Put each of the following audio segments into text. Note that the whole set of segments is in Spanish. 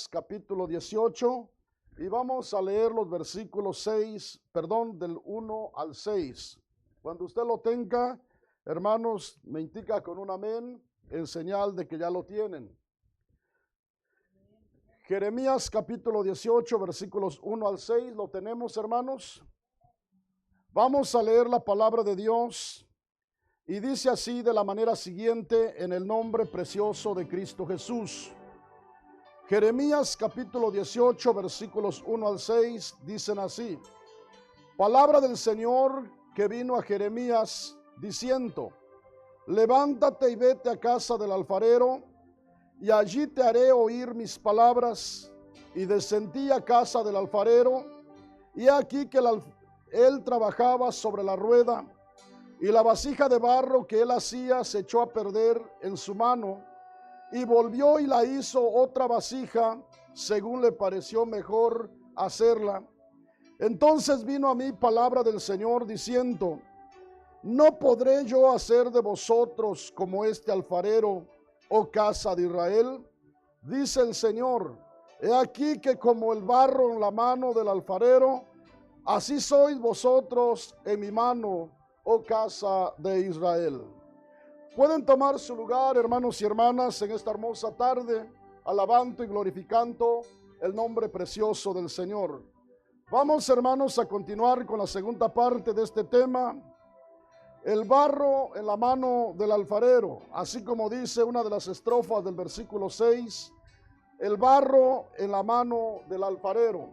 capítulo 18 y vamos a leer los versículos del 1 al 6. Cuando usted lo tenga, hermanos, me indica con un amén en señal de que ya lo tienen. Jeremías capítulo 18, versículos 1 al 6, ¿lo tenemos, hermanos? Vamos a leer la palabra de Dios y dice así de la manera siguiente en el nombre precioso de Cristo Jesús. Jeremías capítulo 18, versículos 1 al 6 dicen así: Palabra del Señor que vino a Jeremías diciendo: Levántate y vete a casa del alfarero, y allí te haré oír mis palabras. Y descendí a casa del alfarero, y aquí que él trabajaba sobre la rueda, y la vasija de barro que él hacía se echó a perder en su mano, y volvió y la hizo otra vasija, según le pareció mejor hacerla. Entonces vino a mí palabra del Señor diciendo: ¿No podré yo hacer de vosotros como este alfarero, oh casa de Israel? Dice el Señor: He aquí que como el barro en la mano del alfarero, así sois vosotros en mi mano, oh casa de Israel. Pueden tomar su lugar, hermanos y hermanas, en esta hermosa tarde, alabando y glorificando el nombre precioso del Señor. Vamos, hermanos, a continuar con la segunda parte de este tema: el barro en la mano del alfarero. Así como dice una de las estrofas del versículo 6, el barro en la mano del alfarero.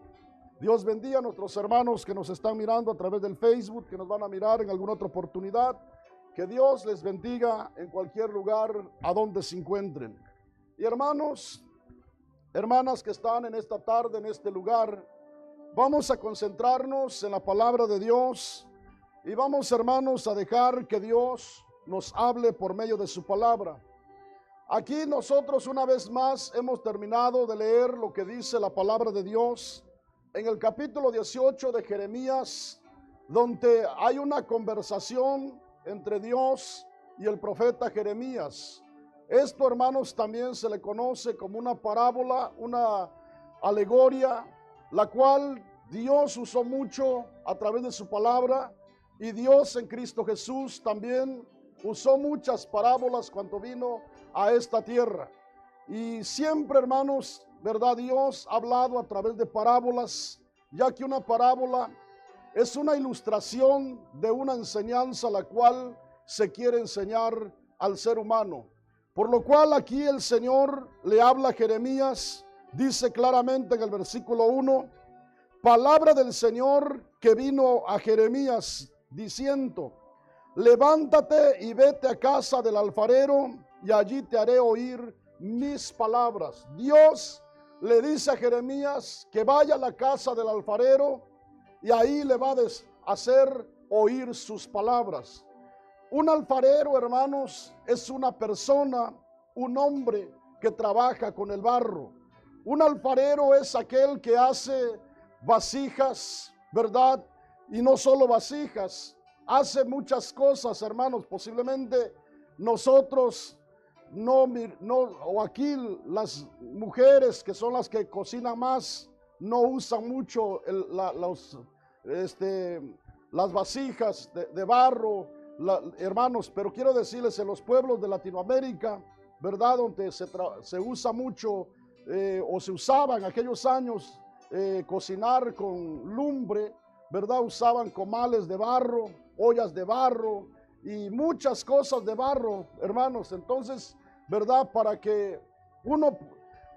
Dios bendiga a nuestros hermanos que nos están mirando a través del Facebook, que nos van a mirar en alguna otra oportunidad. Que Dios les bendiga en cualquier lugar a donde se encuentren. Y hermanos, hermanas que están en esta tarde, en este lugar, vamos a concentrarnos en la palabra de Dios y vamos, hermanos, a dejar que Dios nos hable por medio de su palabra. Aquí nosotros una vez más hemos terminado de leer lo que dice la palabra de Dios en el capítulo 18 de Jeremías, donde hay una conversación entre Dios y el profeta Jeremías. Esto, hermanos, también se le conoce como una parábola, una alegoria, la cual Dios usó mucho a través de su palabra, y Dios en Cristo Jesús también usó muchas parábolas cuando vino a esta tierra. Y siempre, hermanos, ¿verdad? Dios ha hablado a través de parábolas, ya que una parábola es una ilustración de una enseñanza la cual se quiere enseñar al ser humano. Por lo cual aquí el Señor le habla a Jeremías, dice claramente en el versículo 1, palabra del Señor que vino a Jeremías diciendo: Levántate y vete a casa del alfarero, y allí te haré oír mis palabras. Dios le dice a Jeremías que vaya a la casa del alfarero, y ahí le va a hacer oír sus palabras. Un alfarero, hermanos, es una persona, un hombre que trabaja con el barro. Un alfarero es aquel que hace vasijas, ¿verdad? Y no solo vasijas, hace muchas cosas, hermanos. Posiblemente nosotros o aquí las mujeres que son las que cocinan más, no usan mucho las vasijas de barro, hermanos, pero quiero decirles, en los pueblos de Latinoamérica, ¿verdad? Donde se usa mucho o se usaba en aquellos años cocinar con lumbre, ¿verdad? Usaban comales de barro, ollas de barro y muchas cosas de barro, hermanos. Entonces, ¿verdad? Para que uno,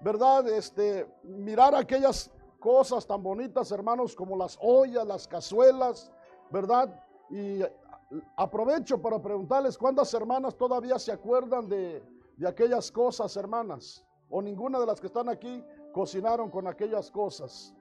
¿verdad? Mirar aquellas cosas tan bonitas, hermanos, como las ollas, las cazuelas, ¿verdad? Y aprovecho para preguntarles, ¿cuántas hermanas todavía se acuerdan de aquellas cosas, hermanas? O ninguna de las que están aquí cocinaron con aquellas cosas,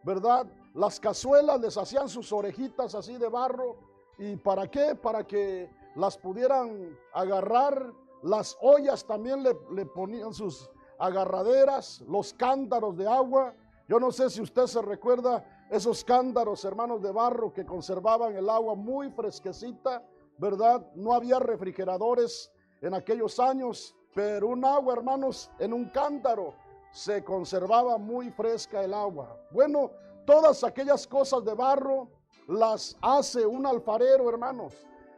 ¿verdad? Las cazuelas les hacían sus orejitas así de barro. ¿Y para qué? Para que las pudieran agarrar. Las ollas también le ponían sus agarraderas, los cántaros de agua. Yo no sé si usted se recuerda esos cántaros, hermanos, de barro que conservaban el agua muy fresquecita, ¿verdad? No había refrigeradores en aquellos años, pero un agua, hermanos, en un cántaro se conservaba muy fresca el agua. Bueno, todas aquellas cosas de barro las hace un alfarero, hermanos.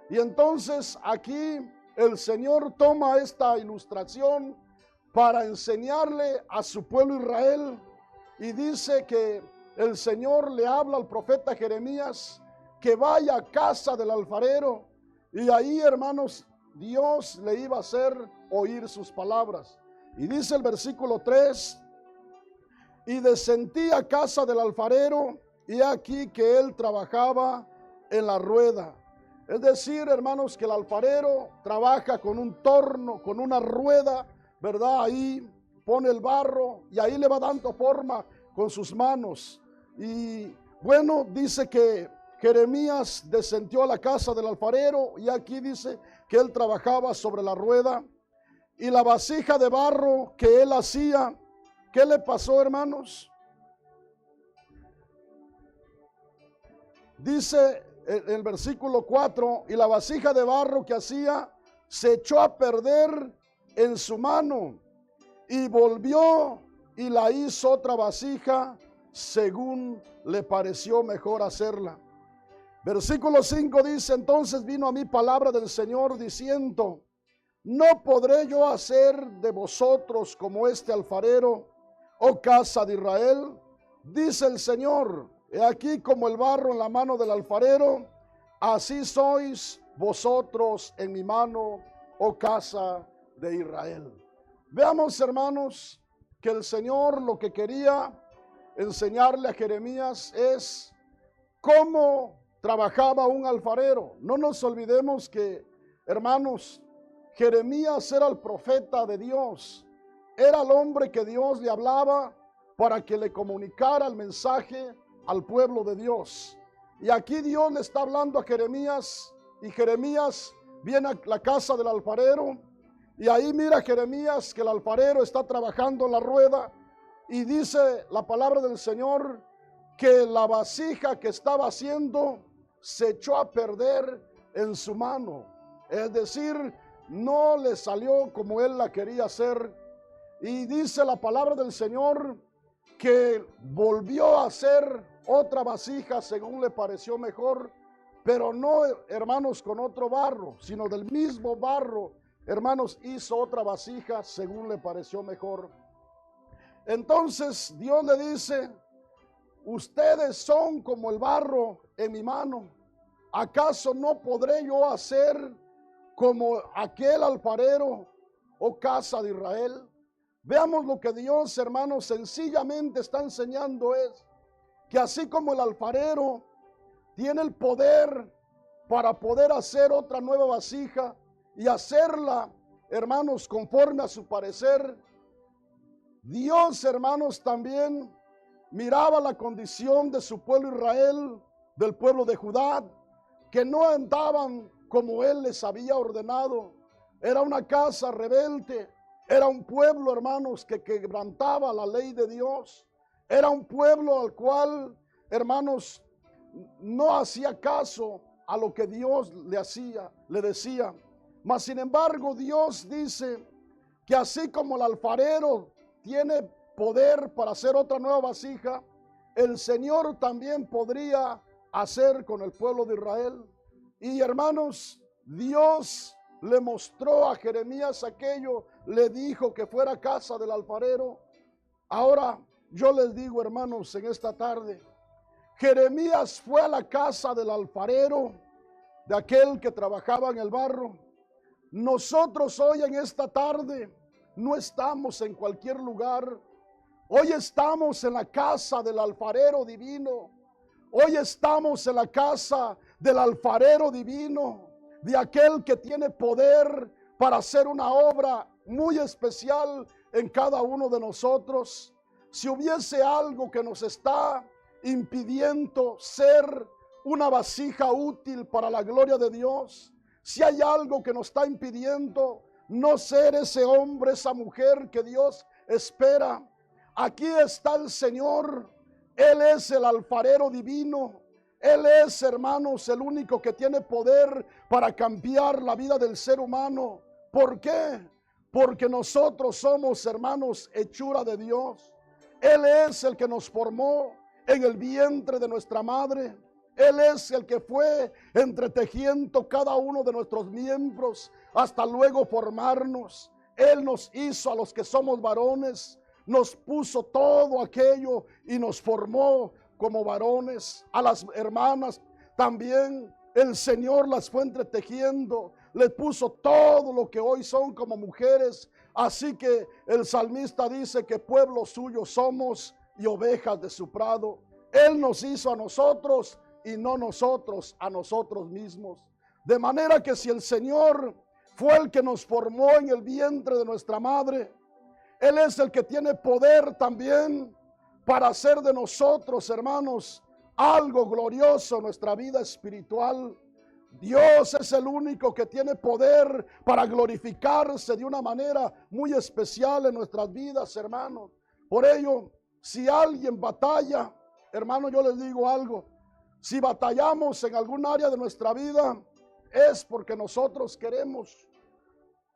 Y entonces aquí el Señor toma esta ilustración para enseñarle a su pueblo Israel, y dice que el Señor le habla al profeta Jeremías que vaya a casa del alfarero, y ahí, hermanos, Dios le iba a hacer oír sus palabras. Y dice el versículo 3: y descendí a casa del alfarero, y aquí que él trabajaba en la rueda. Es decir, hermanos, que el alfarero trabaja con un torno, con una rueda, ¿verdad? Ahí pone el barro y ahí le va dando forma con sus manos. Y bueno, dice que Jeremías descendió a la casa del alfarero, y aquí dice que él trabajaba sobre la rueda. Y la vasija de barro que él hacía, ¿qué le pasó, hermanos? Dice el versículo 4: y la vasija de barro que hacía se echó a perder en su mano, y volvió y la hizo otra vasija según le pareció mejor hacerla. Versículo 5 dice: entonces vino a mí palabra del Señor diciendo: ¿no podré yo hacer de vosotros como este alfarero, oh casa de Israel? Dice el Señor: he aquí como el barro en la mano del alfarero, así sois vosotros en mi mano, oh casa de Israel. Veamos, hermanos, que el Señor lo que quería enseñarle a Jeremías es cómo trabajaba un alfarero. No nos olvidemos que, hermanos, Jeremías era el profeta de Dios, era el hombre que Dios le hablaba para que le comunicara el mensaje al pueblo de Dios. Y aquí Dios le está hablando a Jeremías, y Jeremías viene a la casa del alfarero, y ahí mira Jeremías que el alfarero está trabajando en la rueda, y dice la palabra del Señor que la vasija que estaba haciendo se echó a perder en su mano. Es decir, no le salió como él la quería hacer. Y dice la palabra del Señor que volvió a hacer otra vasija según le pareció mejor, pero no, hermanos, con otro barro, sino del mismo barro, hermanos, hizo otra vasija según le pareció mejor. Entonces Dios le dice: ustedes son como el barro en mi mano. ¿Acaso no podré yo hacer como aquel alfarero, oh casa de Israel? Veamos lo que Dios, hermanos, sencillamente está enseñando: es que así como el alfarero tiene el poder para poder hacer otra nueva vasija y hacerla, hermanos, conforme a su parecer, Dios, hermanos, también miraba la condición de su pueblo Israel, del pueblo de Judá, que no andaban como él les había ordenado. Era una casa rebelde, era un pueblo, hermanos, que quebrantaba la ley de Dios. Era un pueblo al cual, hermanos, no hacía caso a lo que Dios le decía. Mas sin embargo, Dios dice que así como el alfarero tiene poder para hacer otra nueva vasija, el Señor también podría hacer con el pueblo de Israel. Y, hermanos, Dios le mostró a Jeremías aquello, le dijo que fuera a casa del alfarero. Ahora yo les digo, hermanos, en esta tarde, Jeremías fue a la casa del alfarero, de aquel que trabajaba en el barro. Nosotros hoy en esta tarde no estamos en cualquier lugar. Hoy estamos en la casa del alfarero divino. Hoy estamos en la casa del alfarero divino, de aquel que tiene poder para hacer una obra muy especial en cada uno de nosotros. Si hubiese algo que nos está impidiendo ser una vasija útil para la gloria de Dios, si hay algo que nos está impidiendo no ser ese hombre, esa mujer que Dios espera, aquí está el Señor. Él es el alfarero divino. Él es, hermanos, el único que tiene poder para cambiar la vida del ser humano. ¿Por qué? porque nosotros somos, hermanos, hechura de Dios. Él es el que nos formó en el vientre de nuestra madre. Él es el que fue entretejiendo cada uno de nuestros miembros hasta luego formarnos. Él nos hizo a los que somos varones, nos puso todo aquello y nos formó como varones. A las hermanas también el Señor las fue entretejiendo, les puso todo lo que hoy son como mujeres. Así que el salmista dice que pueblo suyo somos y ovejas de su prado. Él nos hizo a nosotros y no nosotros a nosotros mismos. De manera que si el Señor fue el que nos formó en el vientre de nuestra madre, Él es el que tiene poder también para hacer de nosotros, hermanos, algo glorioso en nuestra vida espiritual. Dios es el único que tiene poder para glorificarse de una manera muy especial en nuestras vidas, hermanos. Por ello, si alguien batalla, hermano, yo les digo algo. Si batallamos en algún área de nuestra vida, es porque nosotros queremos.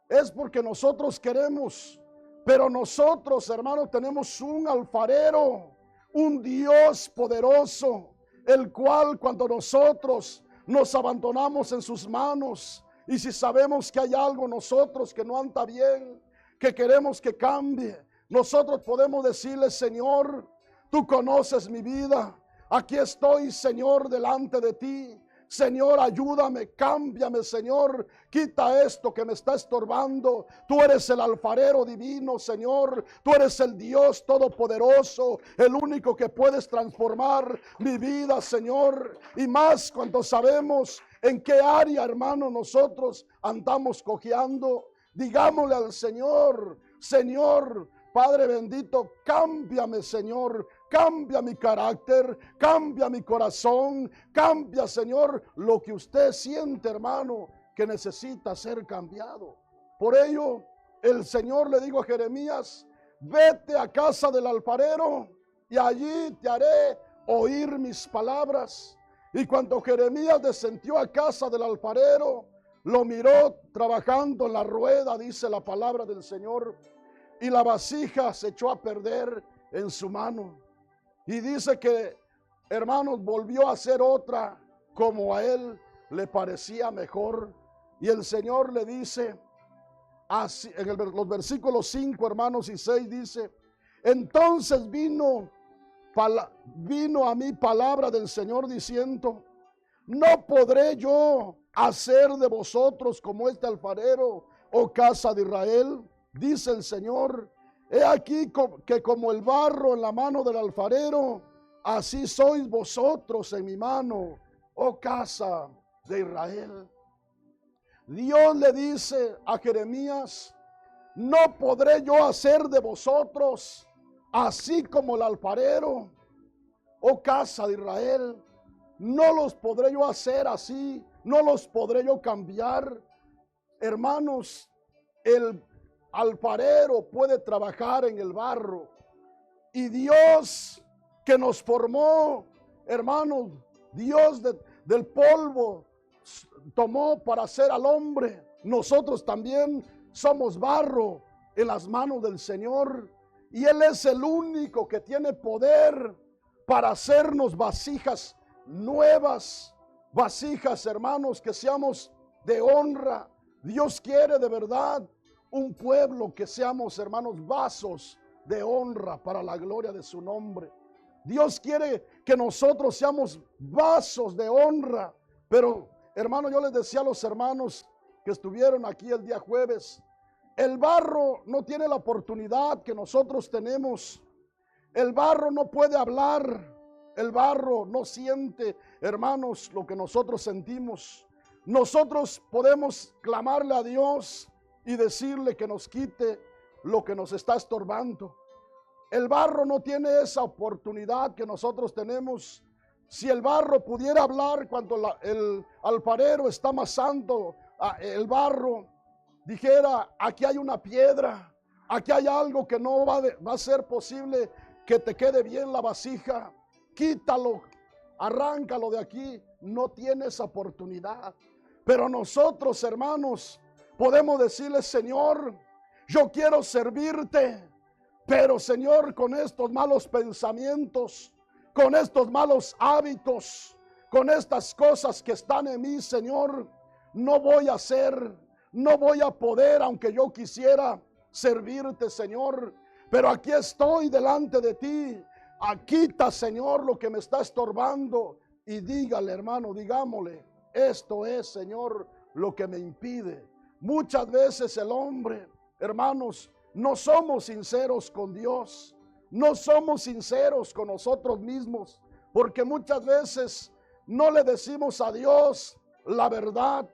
Es porque nosotros queremos. Pero nosotros, hermanos, tenemos un alfarero, un Dios poderoso, el cual cuando nosotros nos abandonamos en sus manos, y si sabemos que hay algo en nosotros que no anda bien, que queremos que cambie, nosotros podemos decirle: Señor, tú conoces mi vida, aquí estoy, Señor, delante de ti. Señor, ayúdame, cámbiame, Señor, quita esto que me está estorbando. Tú eres el alfarero divino, Señor. Tú eres el Dios todopoderoso, el único que puedes transformar mi vida, Señor. Y más cuando sabemos en qué área, hermano, nosotros andamos cojeando. Digámosle al Señor: Señor, Padre bendito, cámbiame, Señor. Cambia mi carácter, cambia mi corazón, cambia, Señor, lo que usted siente, hermano, que necesita ser cambiado. Por ello, el Señor le dijo a Jeremías: vete a casa del alfarero y allí te haré oír mis palabras. Y cuando Jeremías descendió a casa del alfarero, lo miró trabajando en la rueda, dice la palabra del Señor, y la vasija se echó a perder en su mano. Y dice que, hermanos, volvió a hacer otra como a él le parecía mejor. Y el Señor le dice, así, en los versículos 5, hermanos, y 6 dice: entonces vino a mí palabra del Señor diciendo: no podré yo hacer de vosotros como este alfarero, oh casa de Israel. Dice el Señor: he aquí que como el barro en la mano del alfarero, así sois vosotros en mi mano, oh casa de Israel. Dios le dice a Jeremías: no podré yo hacer de vosotros así como el alfarero, oh casa de Israel. No los podré yo hacer así, no los podré yo cambiar. Hermanos, el alfarero puede trabajar en el barro, y Dios que nos formó, hermanos, Dios del polvo tomó para hacer al hombre. Nosotros también somos barro en las manos del Señor, y Él es el único que tiene poder para hacernos vasijas nuevas, vasijas, hermanos, que seamos de honra. Dios quiere de verdad un pueblo que seamos, hermanos, vasos de honra para la gloria de su nombre. Dios quiere que nosotros seamos vasos de honra. Pero, hermano, yo les decía a los hermanos que estuvieron aquí el día jueves, el barro no tiene la oportunidad que nosotros tenemos. El barro no puede hablar. El barro no siente, hermanos, lo que nosotros sentimos. Nosotros podemos clamarle a Dios y decirle que nos quite lo que nos está estorbando. El barro no tiene esa oportunidad que nosotros tenemos. Si el barro pudiera hablar cuando el alfarero está amasando el barro, dijera: aquí hay una piedra, aquí hay algo que no va a ser posible que te quede bien la vasija, quítalo, arráncalo de aquí. No tiene esa oportunidad. Pero nosotros, hermanos, podemos decirle: Señor, Yo quiero servirte, pero Señor, con estos malos pensamientos, con estos malos hábitos, con estas cosas que están en mí, Señor, no voy a hacer, no voy a poder, aunque yo quisiera servirte, Señor. Pero aquí estoy delante de ti. Quita, Señor, lo que me está estorbando. Y dígale, hermano, digámosle, esto es, Señor, lo que me impide. Muchas veces el hombre, hermanos, no somos sinceros con Dios. No somos sinceros con nosotros mismos. Porque muchas veces no le decimos a Dios la verdad.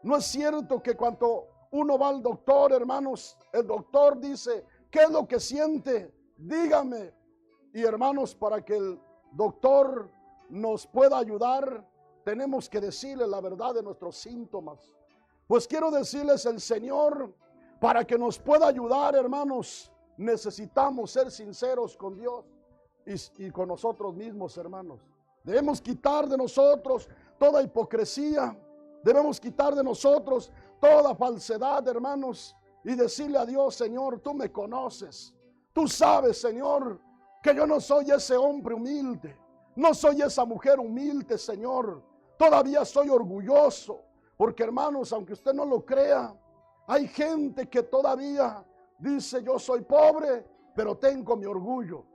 No es cierto que cuando uno va al doctor, hermanos, el doctor dice, ¿qué es lo que siente? Dígame. Y hermanos, para que el doctor nos pueda ayudar, tenemos que decirle la verdad de nuestros síntomas. Pues quiero decirles, el Señor, para que nos pueda ayudar, hermanos, necesitamos ser sinceros con Dios y con nosotros mismos, hermanos. Debemos quitar de nosotros toda hipocresía. Debemos quitar de nosotros toda falsedad, hermanos, y decirle a Dios, Señor, tú me conoces. Tú sabes, Señor, que yo no soy ese hombre humilde. No soy esa mujer humilde, Señor. Todavía soy orgulloso. Porque, hermanos, aunque usted no lo crea, hay gente que todavía dice, yo soy pobre, pero tengo mi orgullo.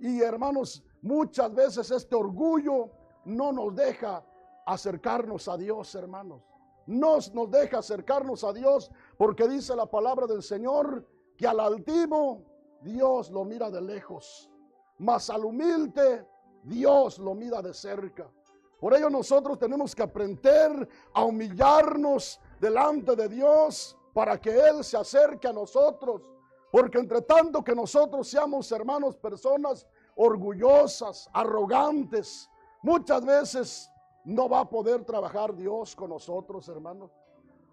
Y, hermanos, muchas veces este orgullo no nos deja acercarnos a Dios, hermanos. No nos deja acercarnos a Dios, porque dice la palabra del Señor que al altivo Dios lo mira de lejos, mas al humilde Dios lo mira de cerca. Por ello nosotros tenemos que aprender a humillarnos delante de Dios para que Él se acerque a nosotros. Porque entre tanto que nosotros seamos, hermanos, personas orgullosas, arrogantes, muchas veces no va a poder trabajar Dios con nosotros, hermanos.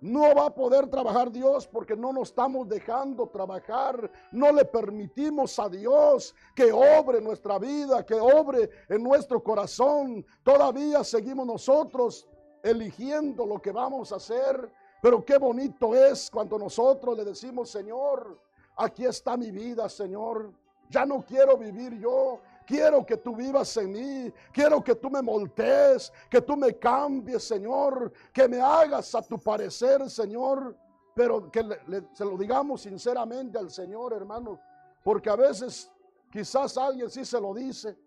No va a poder trabajar Dios porque no nos estamos dejando trabajar. No le permitimos a Dios que obre en nuestra vida, que obre en nuestro corazón. Todavía seguimos nosotros eligiendo lo que vamos a hacer. Pero qué bonito es cuando nosotros le decimos, Señor, aquí está mi vida, Señor. Ya no quiero vivir yo. Quiero que tú vivas en mí. Quiero que tú me moldees, que tú me cambies, Señor. Que me hagas a tu parecer, Señor. Pero que se lo digamos sinceramente al Señor, hermanos. Porque a veces quizás alguien sí se lo dice,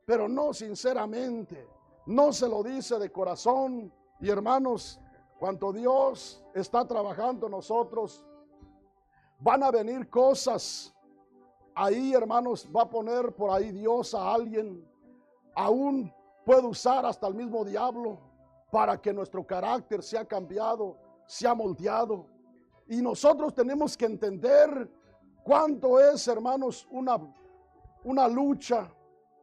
pero no sinceramente. No se lo dice de corazón. Y hermanos, cuando Dios está trabajando en nosotros, van a venir cosas. Ahí, hermanos, va a poner por ahí Dios a alguien. Aún puede usar hasta el mismo diablo para que nuestro carácter sea cambiado, sea moldeado. Y nosotros tenemos que entender cuánto es, hermanos, una lucha,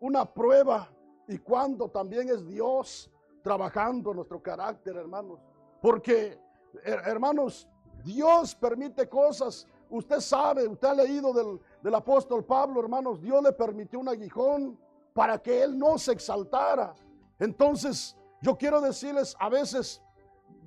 una prueba, y cuánto también es Dios trabajando en nuestro carácter, hermanos. Porque, hermanos, Dios permite cosas. Usted sabe, usted ha leído del apóstol Pablo, hermanos. Dios le permitió un aguijón para que él no se exaltara. Entonces, yo quiero decirles, a veces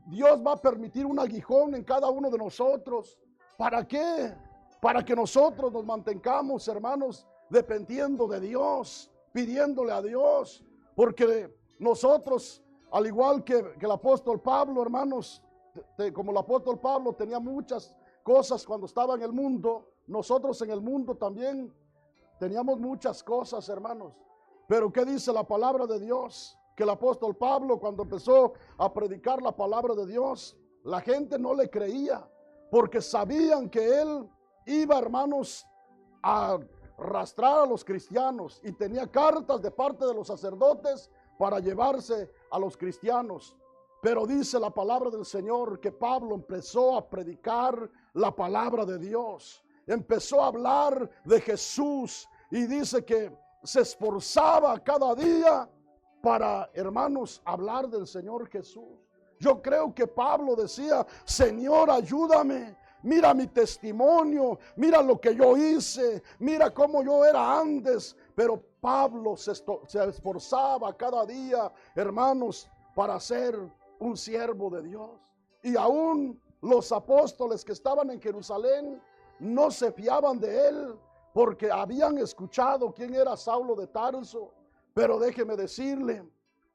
Dios va a permitir un aguijón en cada uno de nosotros. ¿Para qué? Para que nosotros nos mantengamos, hermanos, dependiendo de Dios, pidiéndole a Dios. Porque nosotros, al igual que el apóstol Pablo, hermanos, como el apóstol Pablo tenía muchas cosas cuando estaba en el mundo, nosotros en el mundo también teníamos muchas cosas, hermanos. Pero ¿qué dice la palabra de Dios? Que el apóstol Pablo, cuando empezó a predicar la palabra de Dios, la gente no le creía, porque sabían que él iba, hermanos, a arrastrar a los cristianos, y tenía cartas de parte de los sacerdotes para llevarse a los cristianos. Pero dice la palabra del Señor que Pablo empezó a predicar la palabra de Dios. Empezó a hablar de Jesús, y dice que se esforzaba cada día para, hermanos, hablar del Señor Jesús. Yo creo que Pablo decía, Señor, ayúdame. Mira mi testimonio, mira lo que yo hice, mira cómo yo era antes. Pero Pablo se esforzaba cada día, hermanos, para ser un siervo de Dios. Y aún los apóstoles que estaban en Jerusalén, no se fiaban de él porque habían escuchado quién era Saulo de Tarso. Pero déjeme decirle,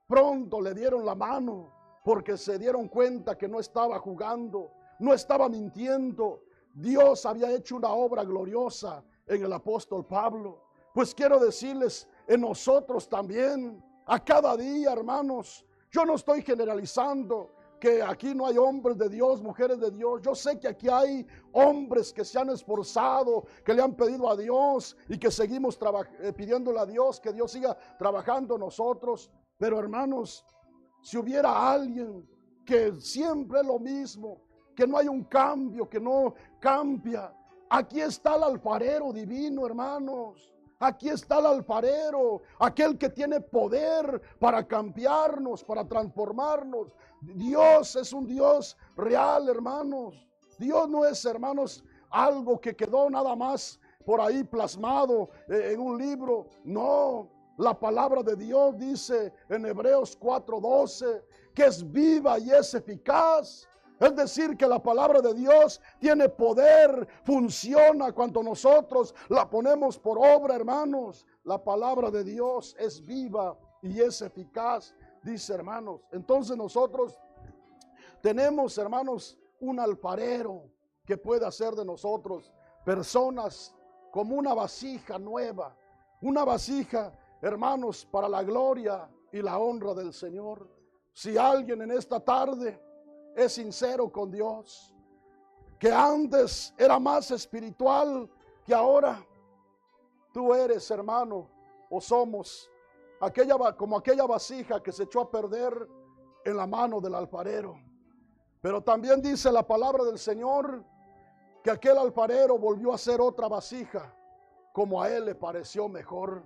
pronto le dieron la mano porque se dieron cuenta que no estaba jugando, no estaba mintiendo. Dios había hecho una obra gloriosa en el apóstol Pablo. Pues quiero decirles, en nosotros también, a cada día, hermanos, yo no estoy generalizando que aquí no hay hombres de Dios, mujeres de Dios. Yo sé que aquí hay hombres que se han esforzado, que le han pedido a Dios y que seguimos pidiéndole a Dios que Dios siga trabajando en nosotros. Pero hermanos, si hubiera alguien que siempre es lo mismo, que no hay un cambio, que no cambia, aquí está el alfarero divino, hermanos. Aquí está el alfarero, aquel que tiene poder para cambiarnos, para transformarnos. Dios es un Dios real, hermanos. Dios no es, hermanos, algo que quedó nada más por ahí plasmado en un libro. No, la palabra de Dios dice en Hebreos 4:12 que es viva y es eficaz. Es decir, que la palabra de Dios tiene poder, funciona cuando nosotros la ponemos por obra, hermanos. La palabra de Dios es viva y es eficaz, dice, hermanos. Entonces nosotros tenemos, hermanos, un alfarero que puede hacer de nosotros personas como una vasija nueva. Una vasija, hermanos, para la gloria y la honra del Señor. Si alguien en esta tarde es sincero con Dios, que antes era más espiritual que ahora, tú eres, hermano, o somos como aquella vasija que se echó a perder en la mano del alfarero. Pero también dice la palabra del Señor que aquel alfarero volvió a hacer otra vasija como a él le pareció mejor.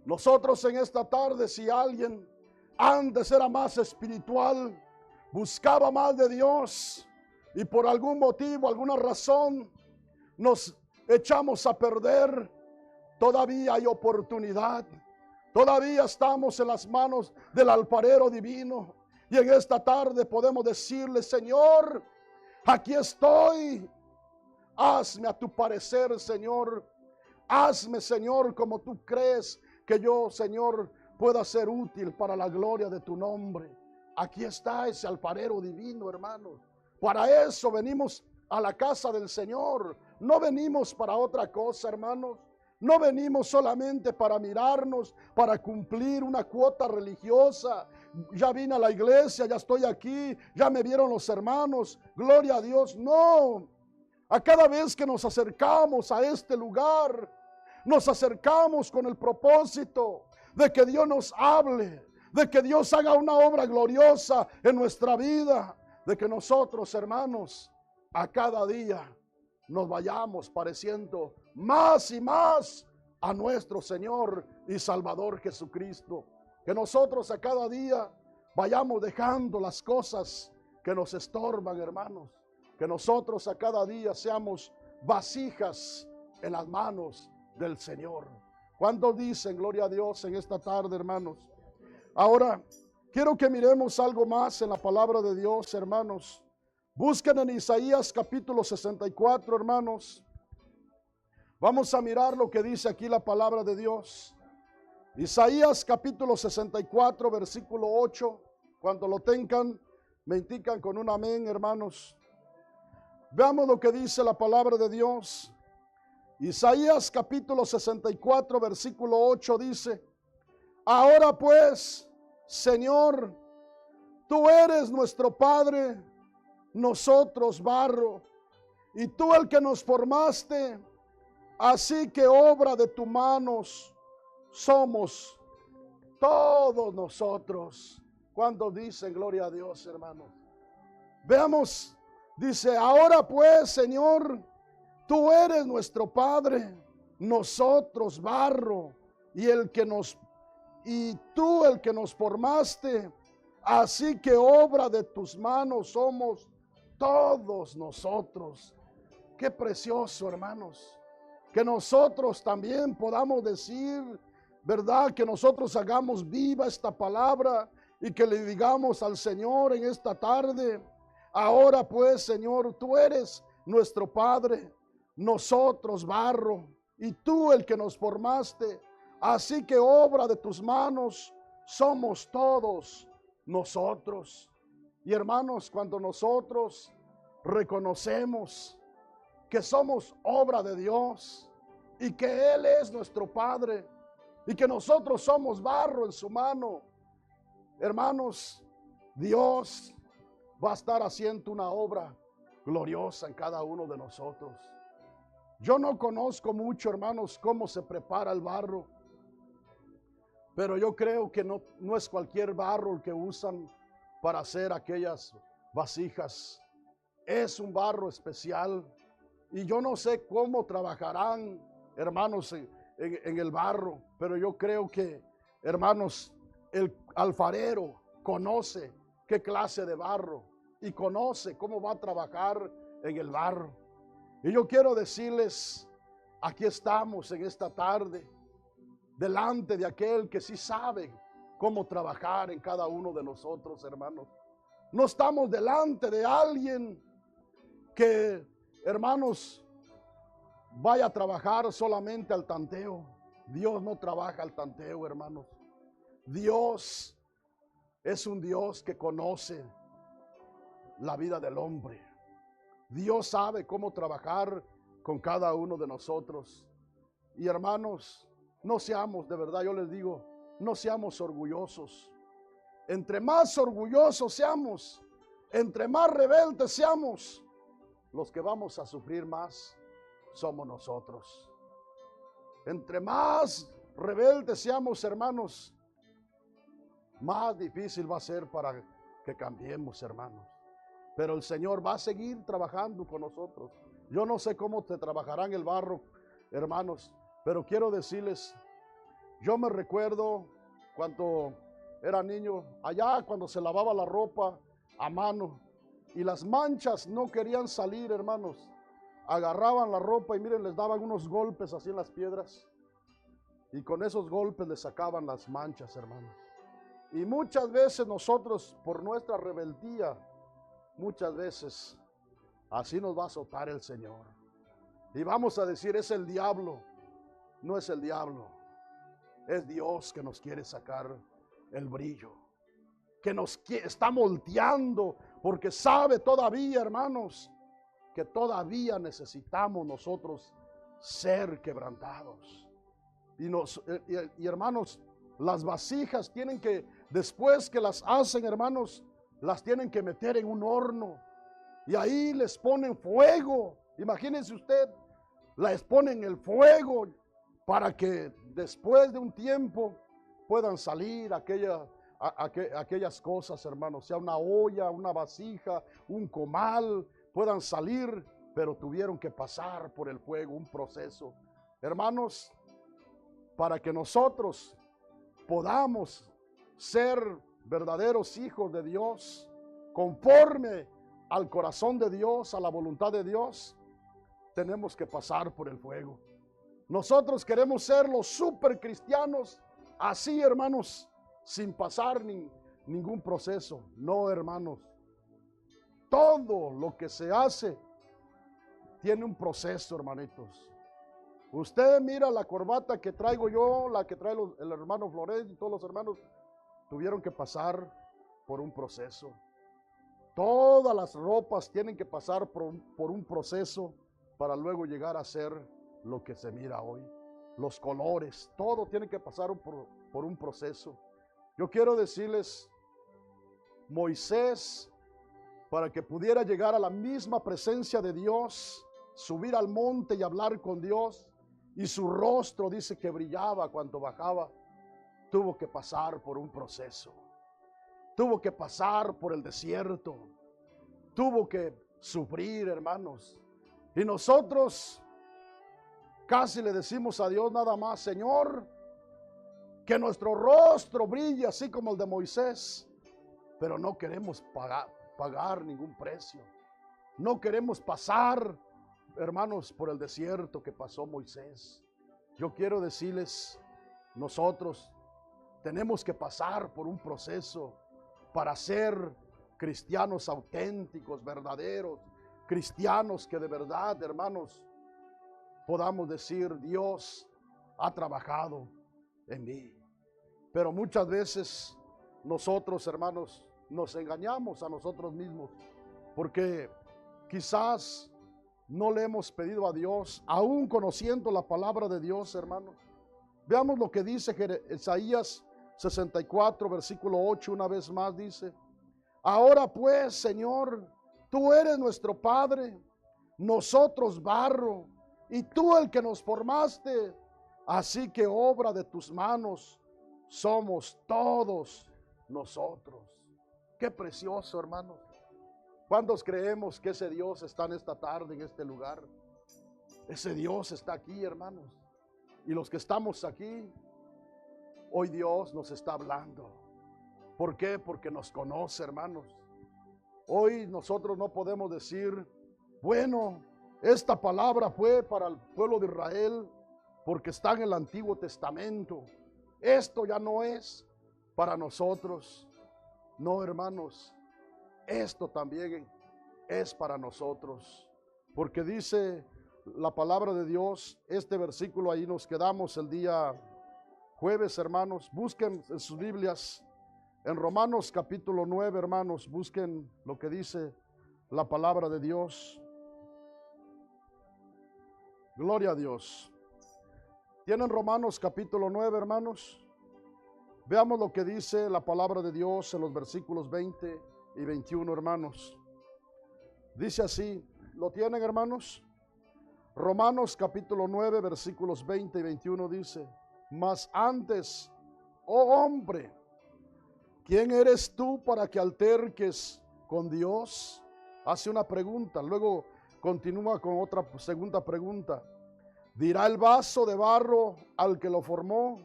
Nosotros en esta tarde, si alguien antes era más espiritual, buscaba más de Dios y por algún motivo, alguna razón nos echamos a perder, todavía hay oportunidad. Todavía estamos en las manos del alfarero divino y en esta tarde podemos decirle: Señor, aquí estoy, hazme a tu parecer, Señor. Hazme, Señor, como tú crees que yo, Señor, pueda ser útil para la gloria de tu nombre. Aquí está ese alfarero divino, hermanos. Para eso venimos a la casa del Señor. No venimos para otra cosa, hermanos. No venimos solamente para mirarnos, para cumplir una cuota religiosa. Ya vine a la iglesia, ya estoy aquí, ya me vieron los hermanos. Gloria a Dios. No. A cada vez que nos acercamos a este lugar, nos acercamos con el propósito de que Dios nos hable, de que Dios haga una obra gloriosa en nuestra vida, de que nosotros, hermanos, a cada día nos vayamos pareciendo más y más a nuestro Señor y Salvador Jesucristo. Que nosotros a cada día vayamos dejando las cosas que nos estorban, hermanos. Que nosotros a cada día seamos vasijas en las manos del Señor. ¿Cuántos dicen gloria a Dios en esta tarde, hermanos? Ahora, quiero que miremos algo más en la palabra de Dios, hermanos. Busquen en Isaías capítulo 64, hermanos. Vamos a mirar lo que dice aquí la palabra de Dios. Isaías capítulo 64, versículo 8. Cuando lo tengan, me indican con un amén, hermanos. Veamos lo que dice la palabra de Dios. Isaías capítulo 64, versículo 8 dice: Ahora pues, Señor, tú eres nuestro Padre, nosotros barro, y tú el que nos formaste, así que obra de tus manos somos todos nosotros. ¿Cuántos dicen gloria a Dios, hermanos? Veamos, dice: ahora pues, Señor, tú eres nuestro Padre, nosotros barro, y tú el que nos formaste, así que obra de tus manos somos todos nosotros. Qué precioso, hermanos, que nosotros también podamos decir, ¿verdad? Que nosotros hagamos viva esta palabra y que le digamos al Señor en esta tarde: ahora pues, Señor, tú eres nuestro Padre, nosotros barro, y tú el que nos formaste. Así que obra de tus manos somos todos nosotros. Y hermanos, cuando nosotros reconocemos que somos obra de Dios y que Él es nuestro Padre y que nosotros somos barro en su mano, hermanos, Dios va a estar haciendo una obra gloriosa en cada uno de nosotros. Yo no conozco mucho, hermanos, cómo se prepara el barro, pero yo creo que no es cualquier barro el que usan para hacer aquellas vasijas. Es un barro especial y yo no sé cómo trabajarán, hermanos, en el barro, pero yo creo que, hermanos, el alfarero conoce qué clase de barro y conoce cómo va a trabajar en el barro. Y yo quiero decirles, aquí estamos en esta tarde, delante de aquel que sí sabe cómo trabajar en cada uno de nosotros, hermanos. No estamos delante de alguien que, hermanos, vaya a trabajar solamente al tanteo. Dios no trabaja al tanteo, hermanos. Dios es un Dios que conoce la vida del hombre. Dios sabe cómo trabajar con cada uno de nosotros. Y hermanos, no seamos, de verdad yo les digo, no seamos orgullosos. Entre más orgullosos seamos, entre más rebeldes seamos, los que vamos a sufrir más somos nosotros. Entre más rebeldes seamos, hermanos, más difícil va a ser para que cambiemos, hermanos. Pero el Señor va a seguir trabajando con nosotros. Yo no sé cómo te trabajarán el barro, hermanos, pero quiero decirles, yo me recuerdo cuando era niño, allá cuando se lavaba la ropa a mano y las manchas no querían salir, hermanos. Agarraban la ropa y miren, les daban unos golpes así en las piedras y con esos golpes les sacaban las manchas, hermanos. Y muchas veces nosotros, por nuestra rebeldía, muchas veces así nos va a azotar el Señor. Y vamos a decir, es el diablo. No es el diablo. Es Dios que nos quiere sacar el brillo. Que nos está moldeando porque sabe todavía, hermanos, que todavía necesitamos nosotros ser quebrantados. Y hermanos, las vasijas tienen que, después que las hacen, hermanos, las tienen que meter en un horno y ahí les ponen fuego. Imagínense usted, les ponen el fuego para que después de un tiempo puedan salir aquellas cosas, hermanos, sea una olla, una vasija, un comal, puedan salir, pero tuvieron que pasar por el fuego, un proceso. Hermanos, para que nosotros podamos ser verdaderos hijos de Dios, conforme al corazón de Dios, a la voluntad de Dios, tenemos que pasar por el fuego. Nosotros queremos ser los super cristianos, así, hermanos, sin pasar ningún proceso. No, hermanos. Todo lo que se hace tiene un proceso, hermanitos. Usted mira la corbata que traigo yo, la que trae el hermano Flores y todos los hermanos, tuvieron que pasar por un proceso. Todas las ropas tienen que pasar por un proceso para luego llegar a ser lo que se mira hoy. Los colores, todo tiene que pasar por un proceso. Yo quiero decirles, Moisés, para que pudiera llegar a la misma presencia de Dios, subir al monte y hablar con Dios, y su rostro dice que brillaba cuando bajaba, tuvo que pasar por un proceso. Tuvo que pasar por el desierto. Tuvo que sufrir, hermanos. Y nosotros casi le decimos a Dios nada más, Señor, que nuestro rostro brille así como el de Moisés, pero no queremos pagar ningún precio. No queremos pasar, hermanos, por el desierto que pasó Moisés. Yo quiero decirles, nosotros tenemos que pasar por un proceso para ser cristianos auténticos, verdaderos, cristianos que de verdad, hermanos, podamos decir, Dios ha trabajado en mí. Pero muchas veces nosotros, hermanos, nos engañamos a nosotros mismos, porque quizás no le hemos pedido a Dios, aún conociendo la palabra de Dios, hermanos. Veamos lo que dice Isaías 64, versículo 8, una vez más dice: ahora pues, Señor, tú eres nuestro Padre, nosotros barro, y tú el que nos formaste, así que obra de tus manos somos todos nosotros. Qué precioso, hermanos. ¿Cuántos creemos que ese Dios está en esta tarde, en este lugar? Ese Dios está aquí, hermanos. Y los que estamos aquí, hoy Dios nos está hablando. ¿Por qué? Porque nos conoce, hermanos. Hoy nosotros no podemos decir, bueno, esta palabra fue para el pueblo de Israel porque está en el Antiguo Testamento. Esto ya no es para nosotros. No, hermanos, esto también es para nosotros. Porque dice la palabra de Dios, este versículo, ahí nos quedamos el día jueves, hermanos. Busquen en sus Biblias, en Romanos capítulo 9, hermanos, busquen lo que dice la palabra de Dios. Gloria a Dios. ¿Tienen Romanos capítulo 9, hermanos? Veamos lo que dice la palabra de Dios en los versículos 20 y 21, hermanos. Dice así, ¿lo tienen, hermanos? Romanos capítulo 9, versículos 20 y 21 dice: mas antes, oh hombre, ¿quién eres tú para que alterques con Dios? Hace una pregunta, luego continúa con otra segunda pregunta. Dirá el vaso de barro al que lo formó: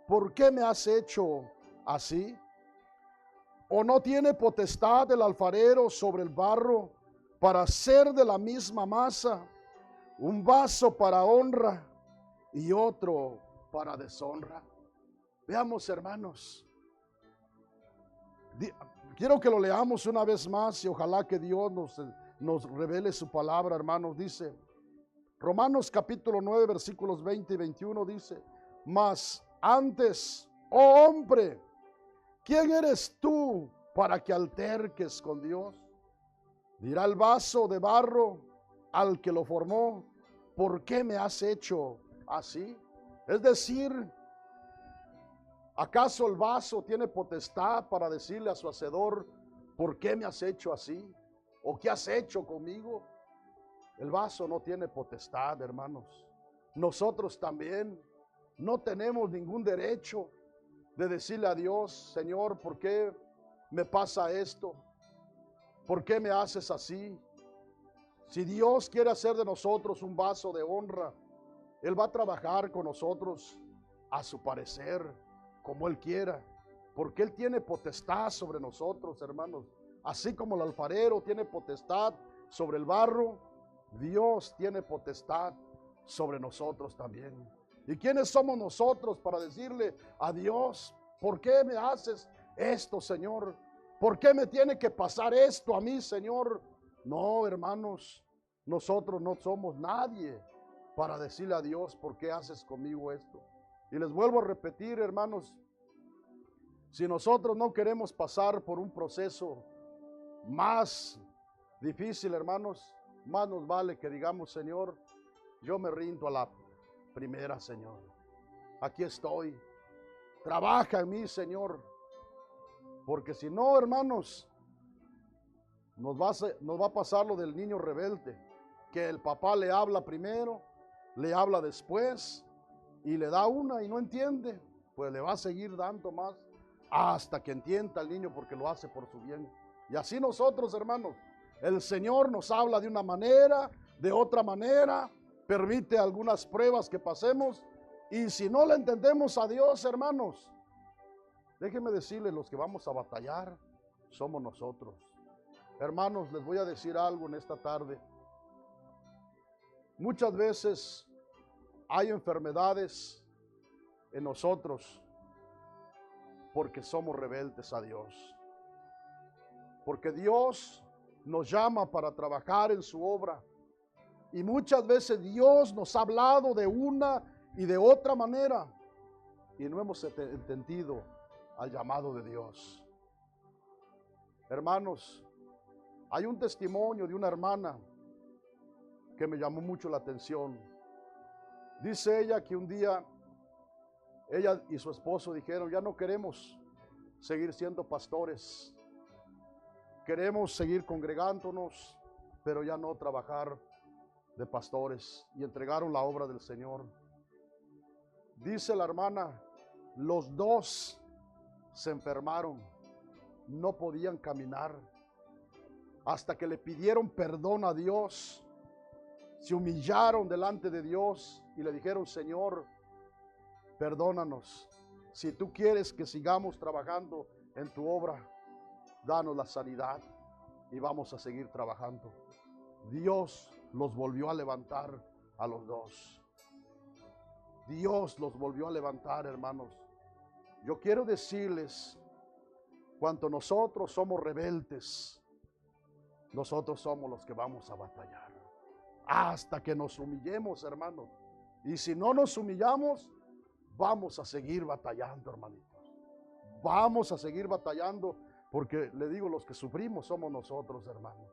¿por qué me has hecho así? ¿O no tiene potestad el alfarero sobre el barro para hacer de la misma masa un vaso para honra y otro para deshonra? Veamos, hermanos. Quiero que lo leamos una vez más y ojalá que Dios nos revele su palabra, hermanos. Dice Romanos capítulo 9, versículos 20 y 21, dice: mas antes, oh hombre, ¿quién eres tú para que alterques con Dios? Dirá el vaso de barro al que lo formó: ¿por qué me has hecho así? Es decir, ¿acaso el vaso tiene potestad para decirle a su hacedor: ¿por qué me has hecho así? ¿O qué has hecho conmigo? El vaso no tiene potestad, hermanos. Nosotros también no tenemos ningún derecho de decirle a Dios: Señor, ¿por qué me pasa esto? ¿Por qué me haces así? Si Dios quiere hacer de nosotros un vaso de honra, Él va a trabajar con nosotros a su parecer, como Él quiera, porque Él tiene potestad sobre nosotros, hermanos. Así como el alfarero tiene potestad sobre el barro, Dios tiene potestad sobre nosotros también. ¿Y quiénes somos nosotros para decirle a Dios: ¿por qué me haces esto, Señor? ¿Por qué me tiene que pasar esto a mí, Señor? No, hermanos, nosotros no somos nadie para decirle a Dios: ¿por qué haces conmigo esto? Y les vuelvo a repetir, hermanos, si nosotros no queremos pasar por un proceso más difícil, hermanos, más nos vale que digamos: Señor, yo me rindo a la primera, Señor. Aquí estoy. Trabaja en mí, Señor. Porque si no, hermanos, nos va a pasar lo del niño rebelde, que el papá le habla primero, le habla después, y le da una y no entiende, pues le va a seguir dando más hasta que entienda el niño, porque lo hace por su bien. Y así nosotros, hermanos, el Señor nos habla de una manera, de otra manera, permite algunas pruebas que pasemos, y si no le entendemos a Dios, hermanos, déjenme decirles, los que vamos a batallar somos nosotros. Hermanos, les voy a decir algo en esta tarde. Muchas veces hay enfermedades en nosotros porque somos rebeldes a Dios. Porque Dios nos llama para trabajar en su obra, Y muchas veces Dios nos ha hablado de una y de otra manera y no hemos entendido al llamado de Dios. Hermanos, hay un testimonio de una hermana que me llamó mucho la atención. Dice ella que un día ella y su esposo dijeron: ya no queremos seguir siendo pastores, queremos seguir congregándonos, pero ya no trabajar de pastores, y entregaron la obra del Señor. Dice la hermana, los dos se enfermaron, no podían caminar, hasta que le pidieron perdón a Dios, se humillaron delante de Dios y le dijeron: Señor, perdónanos, si tú quieres que sigamos trabajando en tu obra, danos la sanidad y vamos a seguir trabajando. Dios los volvió a levantar a los dos. Dios los volvió a levantar, hermanos. Yo quiero decirles, cuando nosotros somos rebeldes, nosotros somos los que vamos a batallar. Hasta que nos humillemos, hermanos. Y si no nos humillamos, vamos a seguir batallando, hermanitos. Vamos a seguir batallando, porque le digo, los que sufrimos somos nosotros, hermanos.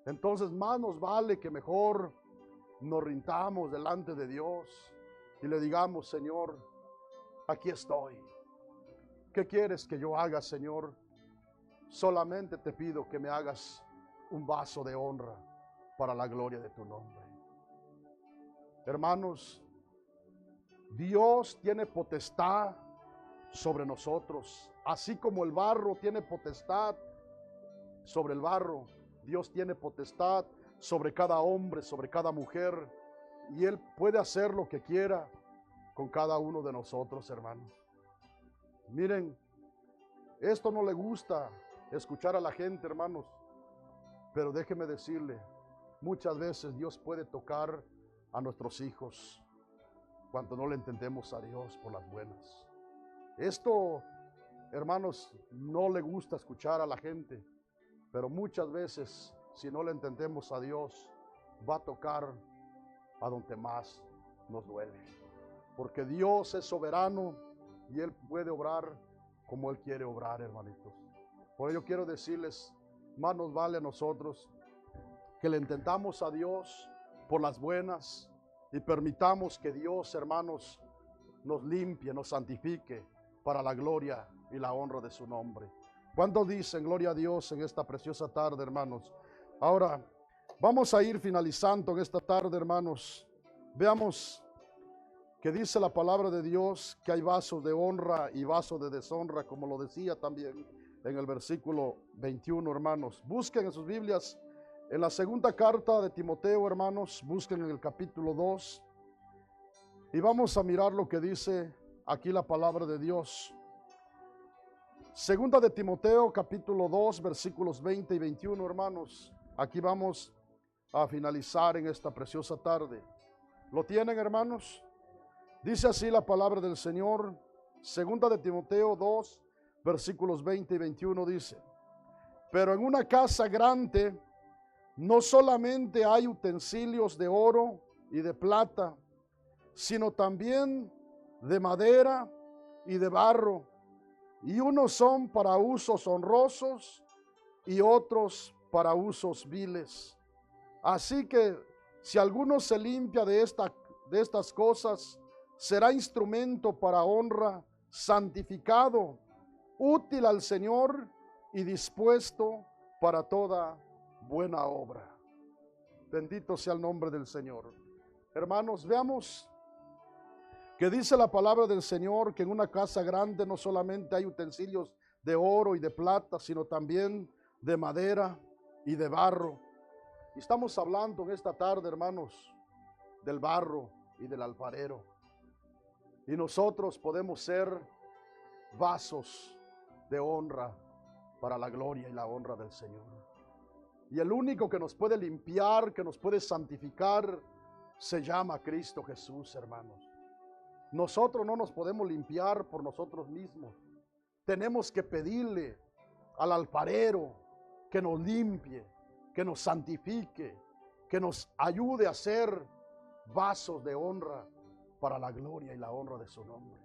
Entonces más nos vale que mejor nos rindamos delante de Dios y le digamos: Señor, aquí estoy. ¿Qué quieres que yo haga, Señor? Solamente te pido que me hagas un vaso de honra para la gloria de tu nombre. Hermanos, Dios tiene potestad sobre nosotros, así como el barro tiene potestad sobre el barro. Dios tiene potestad sobre cada hombre, sobre cada mujer, y Él puede hacer lo que quiera con cada uno de nosotros, hermanos. Miren, esto no le gusta escuchar a la gente, hermanos, pero déjeme decirle, muchas veces Dios puede tocar a nuestros hijos cuando no le entendemos a Dios por las buenas. Esto, hermanos, no le gusta escuchar a la gente, pero muchas veces, si no le entendemos a Dios, va a tocar a donde más nos duele. Porque Dios es soberano y Él puede obrar como Él quiere obrar, hermanitos. Por ello quiero decirles, más nos vale a nosotros que le entendamos a Dios por las buenas y permitamos que Dios, hermanos, nos limpie, nos santifique para la gloria y la honra de su nombre. ¿Cuántos dicen gloria a Dios en esta preciosa tarde, hermanos? Ahora, vamos a ir finalizando en esta tarde, hermanos. Veamos que dice la palabra de Dios que hay vasos de honra y vasos de deshonra, como lo decía también en el versículo 21, hermanos. Busquen en sus Biblias, en la segunda carta de Timoteo, hermanos, busquen en el capítulo 2 y vamos a mirar lo que dice aquí la palabra de Dios. Segunda de Timoteo, capítulo 2, versículos 20 y 21, hermanos. Aquí vamos a finalizar en esta preciosa tarde. ¿Lo tienen, hermanos? Dice así la palabra del Señor. Segunda de Timoteo 2, versículos 20 y 21 dice: pero en una casa grande no solamente hay utensilios de oro y de plata, sino también de madera y de barro, y unos son para usos honrosos y otros para usos viles. Así que si alguno se limpia de estas cosas, será instrumento para honra, santificado, útil al Señor y dispuesto para toda buena obra. Bendito sea el nombre del Señor. Hermanos, veamos que dice la palabra del Señor que en una casa grande no solamente hay utensilios de oro y de plata, sino también de madera y de barro. Y estamos hablando en esta tarde, hermanos, del barro y del alfarero. Y nosotros podemos ser vasos de honra para la gloria y la honra del Señor. Y el único que nos puede limpiar, que nos puede santificar, se llama Cristo Jesús, hermanos. Nosotros no nos podemos limpiar por nosotros mismos. Tenemos que pedirle al alfarero que nos limpie, que nos santifique, que nos ayude a ser vasos de honra para la gloria y la honra de su nombre.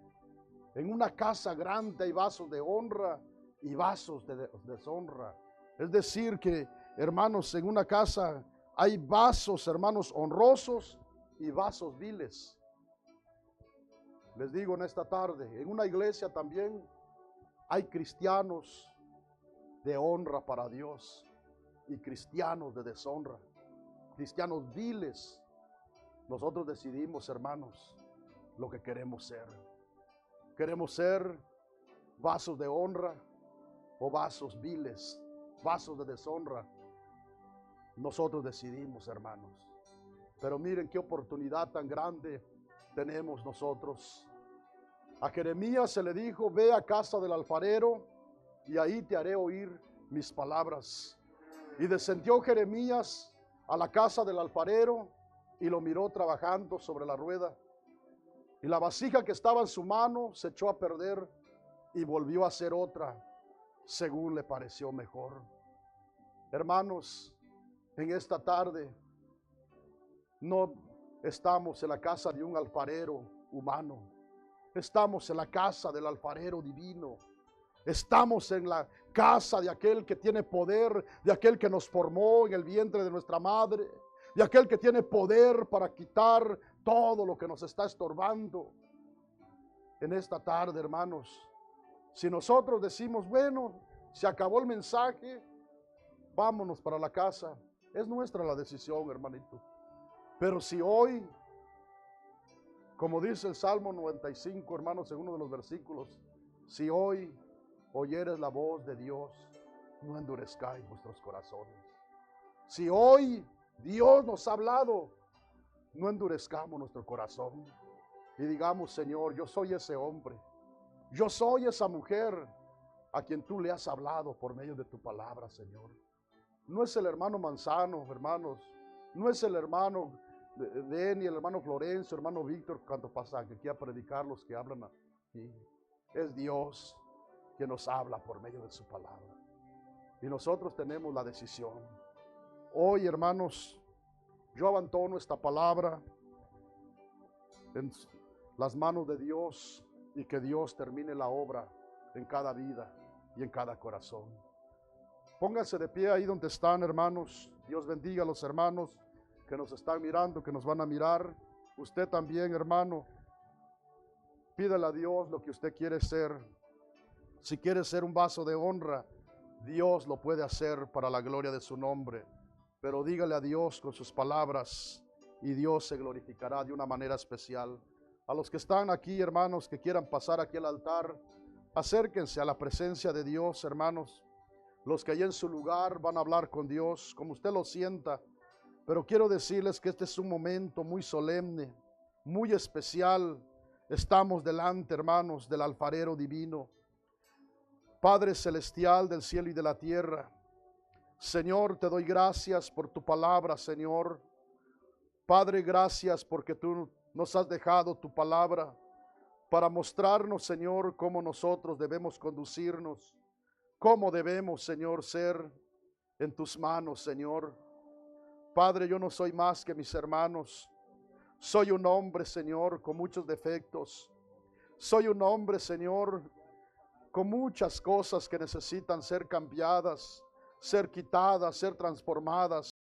En una casa grande hay vasos de honra y vasos de deshonra. Es decir que, hermanos, en una casa hay vasos, hermanos, honrosos y vasos viles. Les digo en esta tarde, en una iglesia también hay cristianos de honra para Dios y cristianos de deshonra, cristianos viles. Nosotros decidimos, hermanos, lo que queremos ser. Queremos ser vasos de honra o vasos viles, vasos de deshonra. Nosotros decidimos, hermanos. Pero miren qué oportunidad tan grande tenemos nosotros. A Jeremías se le dijo: ve a casa del alfarero y ahí te haré oír mis palabras. Y descendió Jeremías a la casa del alfarero y lo miró trabajando sobre la rueda. Y la vasija que estaba en su mano se echó a perder y volvió a hacer otra, según le pareció mejor. Hermanos, en esta tarde no estamos en la casa de un alfarero humano. Estamos en la casa del alfarero divino. Estamos en la casa de aquel que tiene poder, de aquel que nos formó en el vientre de nuestra madre, de aquel que tiene poder para quitar todo lo que nos está estorbando. En esta tarde, hermanos, si nosotros decimos: bueno, se acabó el mensaje, vámonos para la casa, es nuestra la decisión, hermanito. Pero si hoy, como dice el Salmo 95, hermanos, en uno de los versículos, si hoy oyeres la voz de Dios, no endurezcáis vuestros corazones. Si hoy Dios nos ha hablado, no endurezcamos nuestro corazón y digamos: Señor, yo soy ese hombre, yo soy esa mujer a quien tú le has hablado por medio de tu palabra, Señor. No es el hermano Manzano, hermanos, no es el hermano Denny, el hermano Florencio, el hermano Víctor, cuando pasan aquí a predicar, los que hablan aquí. Es Dios que nos habla por medio de su palabra. Y nosotros tenemos la decisión. Hoy, hermanos, yo abandono esta palabra en las manos de Dios y que Dios termine la obra en cada vida y en cada corazón. Pónganse de pie ahí donde están, hermanos. Dios bendiga a los hermanos que nos están mirando, que nos van a mirar. Usted también, hermano, pídale a Dios lo que usted quiere ser. Si quiere ser un vaso de honra, Dios lo puede hacer para la gloria de su nombre. Pero dígale a Dios con sus palabras y Dios se glorificará de una manera especial. A los que están aquí, hermanos, que quieran pasar aquí al altar, acérquense a la presencia de Dios, hermanos. Los que allá en su lugar van a hablar con Dios, como usted lo sienta. Pero quiero decirles que este es un momento muy solemne, muy especial. Estamos delante, hermanos, del alfarero divino. Padre celestial del cielo y de la tierra, Señor, te doy gracias por tu palabra, Señor. Padre, gracias porque tú nos has dejado tu palabra para mostrarnos, Señor, cómo nosotros debemos conducirnos, cómo debemos, Señor, ser en tus manos, Señor. Padre, yo no soy más que mis hermanos. Soy un hombre, Señor, con muchos defectos. Soy un hombre, Señor, con muchas cosas que necesitan ser cambiadas, ser quitadas, ser transformadas.